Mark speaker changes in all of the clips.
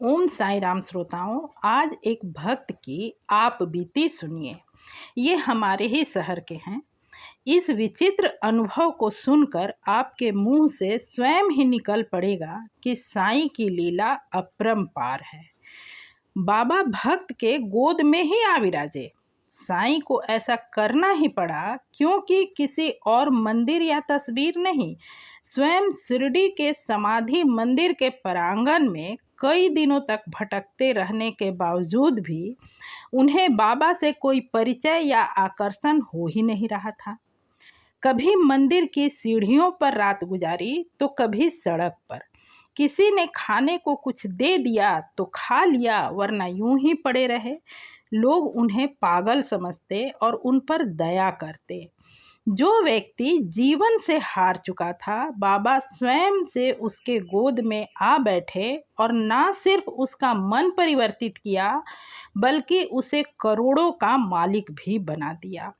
Speaker 1: ओम साई राम श्रोताओं, आज एक भक्त की आप बीती सुनिए। ये हमारे ही शहर के हैं। इस विचित्र अनुभव को सुनकर आपके मुंह से स्वयं ही निकल पड़ेगा कि साईं की लीला अपरंपार है। बाबा भक्त के गोद में ही आ विराजे। साईं को ऐसा करना ही पड़ा क्योंकि किसी और मंदिर या तस्वीर नहीं, स्वयं शिरडी के समाधि मंदिर के प्रांगण में कई दिनों तक भटकते रहने के बावजूद भी उन्हें बाबा से कोई परिचय या आकर्षण हो ही नहीं रहा था। कभी मंदिर की सीढ़ियों पर रात गुजारी तो कभी सड़क पर। किसी ने खाने को कुछ दे दिया तो खा लिया, वरना यूं ही पड़े रहे। लोग उन्हें पागल समझते और उन पर दया करते। जो व्यक्ति जीवन से हार चुका था, बाबा स्वयं से उसके गोद में आ बैठे और ना सिर्फ उसका मन परिवर्तित किया, बल्कि उसे करोड़ों का मालिक भी बना दिया।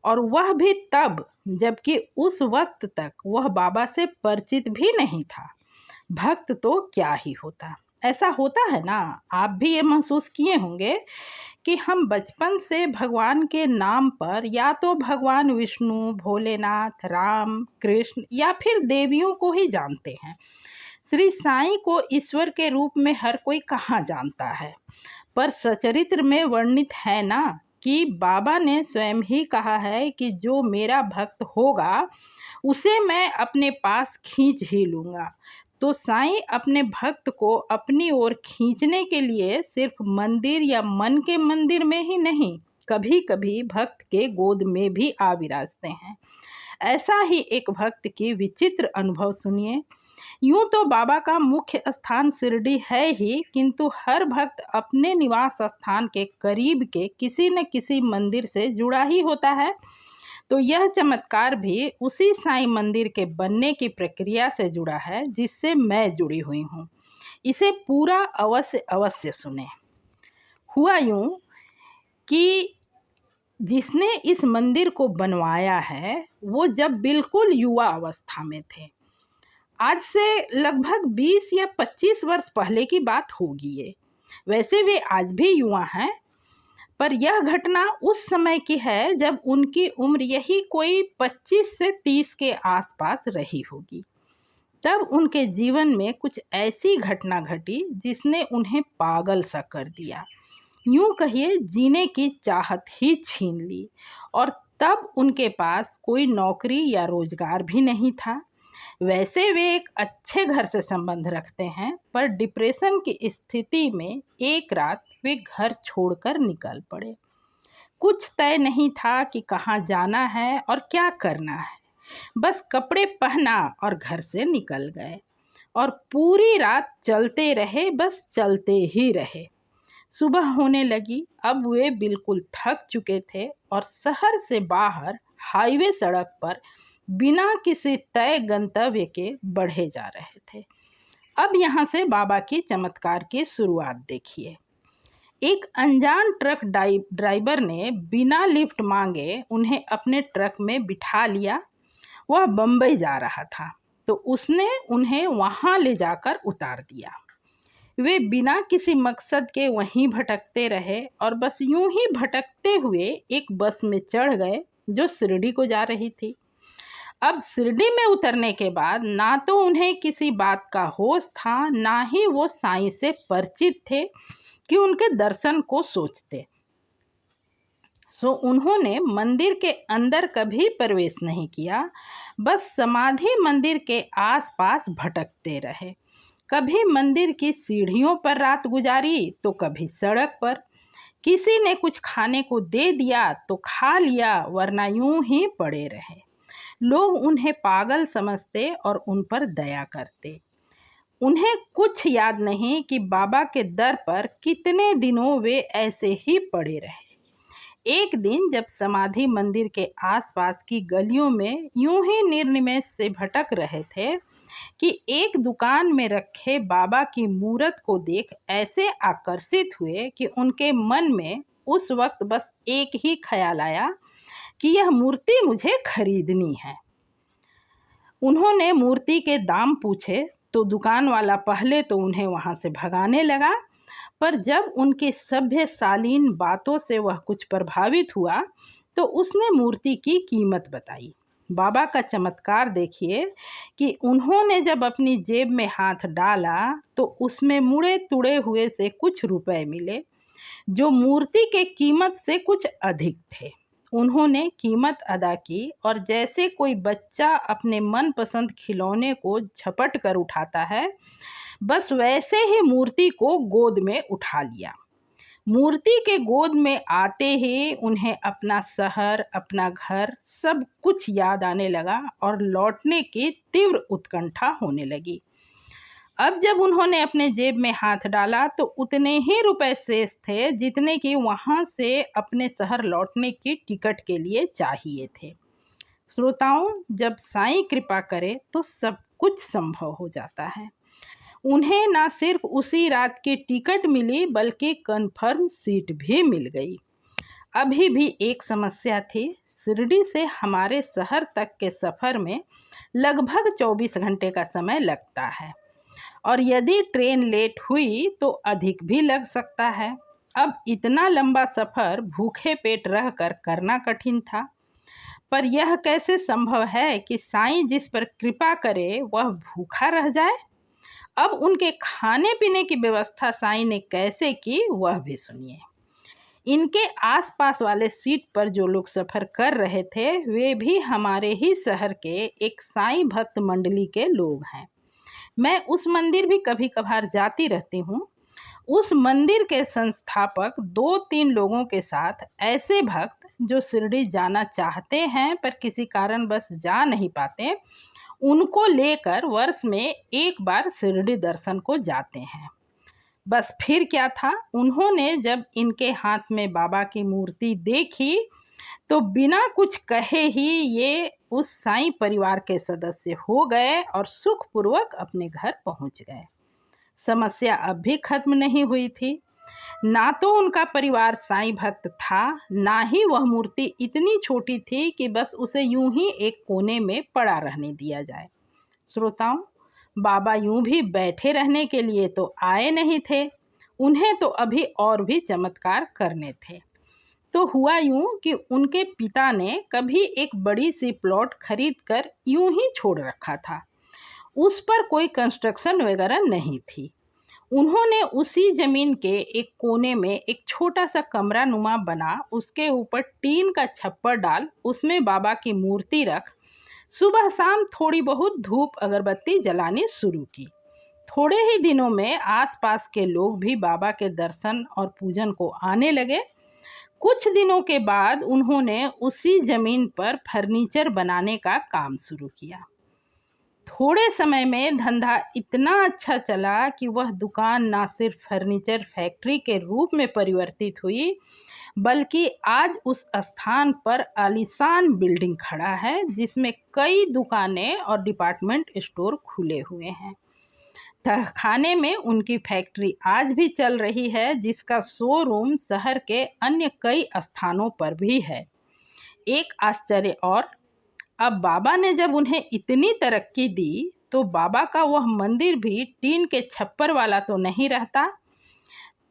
Speaker 1: और वह भी तब जबकि उस वक्त तक वह बाबा से परिचित भी नहीं था। भक्त तो क्या ही होता। ऐसा होता है ना, आप भी ये महसूस किए होंगे कि हम बचपन से भगवान के नाम पर या तो भगवान विष्णु, भोलेनाथ, राम, कृष्ण या फिर देवियों को ही जानते हैं। श्री साईं को ईश्वर के रूप में हर कोई कहाँ जानता है, पर सचरित्र में वर्णित है ना कि बाबा ने स्वयं ही कहा है कि जो मेरा भक्त होगा उसे मैं अपने पास खींच ही लूँगा। तो साईं अपने भक्त को अपनी ओर खींचने के लिए सिर्फ मंदिर या मन के मंदिर में ही नहीं, कभी कभी भक्त के गोद में भी आ विराजते हैं। ऐसा ही एक भक्त की विचित्र अनुभव सुनिए। यूं तो बाबा का मुख्य स्थान शिरडी है ही, किंतु हर भक्त अपने निवास स्थान के करीब के किसी न किसी मंदिर से जुड़ा ही होता है। तो यह चमत्कार भी उसी साईं मंदिर के बनने की प्रक्रिया से जुड़ा है जिससे मैं जुड़ी हुई हूँ। इसे पूरा अवश्य सुने। हुआ यूं कि जिसने इस मंदिर को बनवाया है वो जब बिल्कुल युवा अवस्था में थे। आज से लगभग 20 या 25 वर्ष पहले की बात होगी ये। वैसे वे आज भी युवा हैं, पर यह घटना उस समय की है जब उनकी उम्र यही कोई 25 से 30 के आसपास रही होगी। तब उनके जीवन में कुछ ऐसी घटना घटी जिसने उन्हें पागल सा कर दिया। यूं कहिए जीने की चाहत ही छीन ली। और तब उनके पास कोई नौकरी या रोजगार भी नहीं था। वैसे वे एक अच्छे घर से संबंध रखते हैं, पर डिप्रेशन की स्थिति में एक रात वे घर छोड़कर निकल पड़े। कुछ तय नहीं था कि कहाँ जाना है और क्या करना है। बस कपड़े पहना और घर से निकल गए और पूरी रात चलते रहे, बस चलते ही रहे। सुबह होने लगी। अब वे बिल्कुल थक चुके थे और शहर से बाहर हाईवे सड़क पर बिना किसी तय गंतव्य के बढ़े जा रहे थे। अब यहाँ से बाबा की चमत्कार की शुरुआत देखिए। एक अनजान ट्रक ड्राइवर ने बिना लिफ्ट मांगे उन्हें अपने ट्रक में बिठा लिया। वह बम्बई जा रहा था, तो उसने उन्हें वहाँ ले जाकर उतार दिया। वे बिना किसी मकसद के वहीं भटकते रहे और बस यूं ही भटकते हुए एक बस में चढ़ गए जो शिरडी को जा रही थी। अब शिरडी में उतरने के बाद ना तो उन्हें किसी बात का होश था, ना ही वो साईं से परिचित थे कि उनके दर्शन को सोचते। सो उन्होंने मंदिर के अंदर कभी प्रवेश नहीं किया, बस समाधि मंदिर के आसपास भटकते रहे। कभी मंदिर की सीढ़ियों पर रात गुजारी तो कभी सड़क पर। किसी ने कुछ खाने को दे दिया तो खा लिया, वरना यूं ही पड़े रहे। लोग उन्हें पागल समझते और उन पर दया करते। उन्हें कुछ याद नहीं कि बाबा के दर पर कितने दिनों वे ऐसे ही पड़े रहे। एक दिन जब समाधि मंदिर के आसपास की गलियों में यूं ही निर्निमेष से भटक रहे थे कि एक दुकान में रखे बाबा की मूर्त को देख ऐसे आकर्षित हुए कि उनके मन में उस वक्त बस एक ही ख्याल आया कि यह मूर्ति मुझे खरीदनी है। उन्होंने मूर्ति के दाम पूछे तो दुकान वाला पहले तो उन्हें वहां से भगाने लगा, पर जब उनके सभ्य शालीन बातों से वह कुछ प्रभावित हुआ तो उसने मूर्ति की कीमत बताई। बाबा का चमत्कार देखिए कि उन्होंने जब अपनी जेब में हाथ डाला तो उसमें मुड़े तुड़े हुए से कुछ रुपए मिले, जो मूर्ति के कीमत से कुछ अधिक थे। उन्होंने कीमत अदा की और जैसे कोई बच्चा अपने मनपसंद खिलौने को झपट कर उठाता है, बस वैसे ही मूर्ति को गोद में उठा लिया। मूर्ति के गोद में आते ही उन्हें अपना शहर, अपना घर, सब कुछ याद आने लगा और लौटने की तीव्र उत्कंठा होने लगी। अब जब उन्होंने अपने जेब में हाथ डाला तो उतने ही रुपए शेष थे जितने कि वहां से अपने शहर लौटने की टिकट के लिए चाहिए थे। श्रोताओं, जब साईं कृपा करे तो सब कुछ संभव हो जाता है। उन्हें ना सिर्फ उसी रात की टिकट मिली बल्कि कन्फर्म सीट भी मिल गई। अभी भी एक समस्या थी। शिरडी से हमारे शहर तक के सफ़र में लगभग 24 घंटे का समय लगता है और यदि ट्रेन लेट हुई तो अधिक भी लग सकता है। अब इतना लंबा सफ़र भूखे पेट रहकर करना कठिन था। पर यह कैसे संभव है कि साईं जिस पर कृपा करे वह भूखा रह जाए? अब उनके खाने पीने की व्यवस्था साईं ने कैसे की वह भी सुनिए। इनके आसपास वाले सीट पर जो लोग सफ़र कर रहे थे वे भी हमारे ही शहर के एक साईं भक्त मंडली के लोग हैं। मैं उस मंदिर भी कभी कभार जाती रहती हूँ। उस मंदिर के संस्थापक 2-3 लोगों के साथ ऐसे भक्त जो शिरडी जाना चाहते हैं पर किसी कारणवश जा नहीं पाते, उनको लेकर वर्ष में एक बार शिरडी दर्शन को जाते हैं। बस फिर क्या था, उन्होंने जब इनके हाथ में बाबा की मूर्ति देखी तो बिना कुछ कहे ही ये उस साईं परिवार के सदस्य हो गए और सुखपूर्वक अपने घर पहुंच गए। समस्या अब भी खत्म नहीं हुई थी। ना तो उनका परिवार साईं भक्त था, ना ही वह मूर्ति इतनी छोटी थी कि बस उसे यूं ही एक कोने में पड़ा रहने दिया जाए। श्रोताओं, बाबा यूं भी बैठे रहने के लिए तो आए नहीं थे, उन्हें तो अभी और भी चमत्कार करने थे। तो हुआ यूं कि उनके पिता ने कभी एक बड़ी सी प्लॉट खरीद कर यूं ही छोड़ रखा था। उस पर कोई कंस्ट्रक्शन वगैरह नहीं थी। उन्होंने उसी जमीन के एक कोने में एक छोटा सा कमरा नुमा बना, उसके ऊपर टीन का छप्पर डाल, उसमें बाबा की मूर्ति रख सुबह शाम थोड़ी बहुत धूप अगरबत्ती जलानी शुरू की। थोड़े ही दिनों में आसपास के लोग भी बाबा के दर्शन और पूजन को आने लगे। कुछ दिनों के बाद उन्होंने उसी जमीन पर फर्नीचर बनाने का काम शुरू किया। थोड़े समय में धंधा इतना अच्छा चला कि वह दुकान ना सिर्फ फर्नीचर फैक्ट्री के रूप में परिवर्तित हुई, बल्कि आज उस स्थान पर आलीशान बिल्डिंग खड़ा है जिसमें कई दुकानें और डिपार्टमेंट स्टोर खुले हुए हैं। तहखाने में उनकी फैक्ट्री आज भी चल रही है, जिसका शोरूम शहर के अन्य कई स्थानों पर भी है। एक आश्चर्य और, अब बाबा ने जब उन्हें इतनी तरक्की दी तो बाबा का वह मंदिर भी टीन के छप्पर वाला तो नहीं रहता।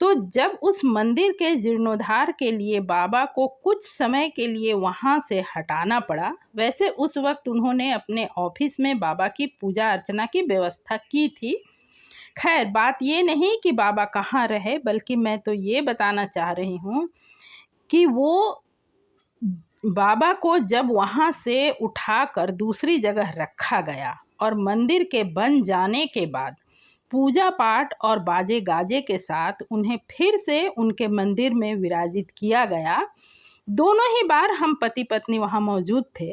Speaker 1: तो जब उस मंदिर के जीर्णोद्धार के लिए बाबा को कुछ समय के लिए वहां से हटाना पड़ा, वैसे उस वक्त उन्होंने अपने ऑफिस में बाबा की पूजा अर्चना की व्यवस्था की थी। खैर, बात ये नहीं कि बाबा कहाँ रहे, बल्कि मैं तो ये बताना चाह रही हूँ कि वो बाबा को जब वहाँ से उठाकर दूसरी जगह रखा गया और मंदिर के बन जाने के बाद पूजा पाठ और बाजे गाजे के साथ उन्हें फिर से उनके मंदिर में विराजित किया गया, दोनों ही बार हम पति पत्नी वहाँ मौजूद थे।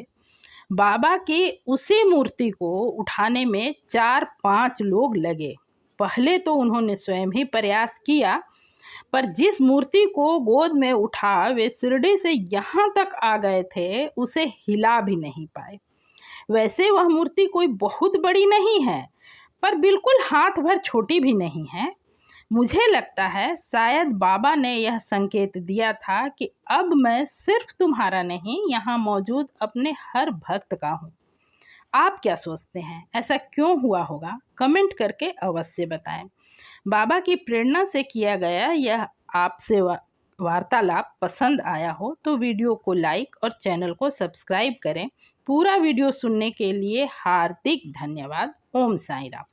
Speaker 1: बाबा की उसी मूर्ति को उठाने में 4-5 लोग लगे। पहले तो उन्होंने स्वयं ही प्रयास किया, पर जिस मूर्ति को गोद में उठा वे शिरडी से यहाँ तक आ गए थे, उसे हिला भी नहीं पाए। वैसे वह मूर्ति कोई बहुत बड़ी नहीं है, पर बिल्कुल हाथ भर छोटी भी नहीं है। मुझे लगता है शायद बाबा ने यह संकेत दिया था कि अब मैं सिर्फ तुम्हारा नहीं, यहाँ मौजूद अपने हर भक्त का हूँ। आप क्या सोचते हैं, ऐसा क्यों हुआ होगा? कमेंट करके अवश्य बताएं। बाबा की प्रेरणा से किया गया यह आपसे वार्तालाप पसंद आया हो तो वीडियो को लाइक और चैनल को सब्सक्राइब करें। पूरा वीडियो सुनने के लिए हार्दिक धन्यवाद। ओम साईं राम।